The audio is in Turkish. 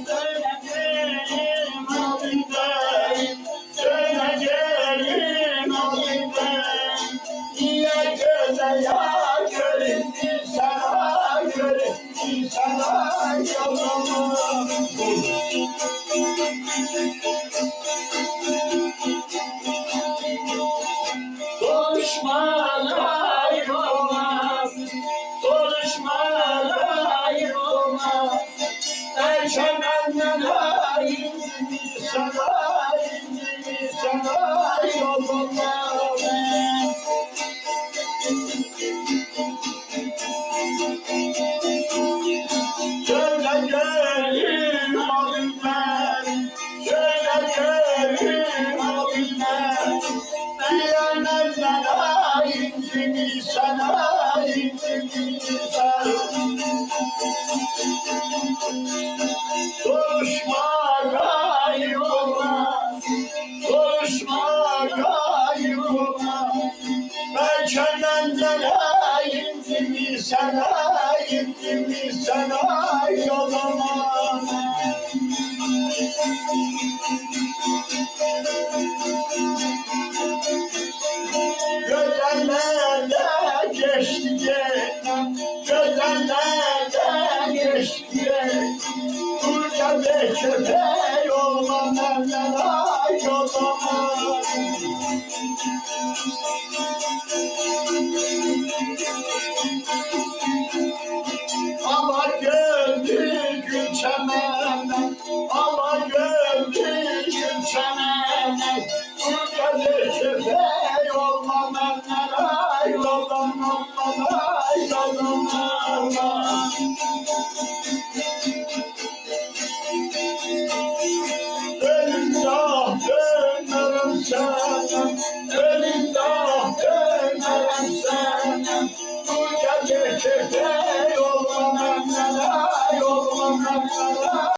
Söyleyeceğim abimden, söyleyeceğim abimden. Niye göze ya göründü sana, göründü sana yolumu. Konuşmalar olmaz, konuşmalar olmaz. Erkenenden incimiz sana, incimiz sana yolunmaz. Söyleyeceğim abimden, söyleyeceğim abimden. Diyanetler incimiz sana, incimiz sana. Konuşma gayb olmaz, konuşma gayb olmaz. Ben kendimden incimiz sana, incimiz sana yolamam. Gözenlerle geçti gelen, gözenlerle geçti gelen. Kurca ve köpeği olmam benden ay olamam. Ama gördü gül çemenden, ama gördü gül çemenden. Kurca ve köpeği olmam benden ay olamam, ay olamam. Dönerim sana, ölümden dönerim sana. Bu gece köpeği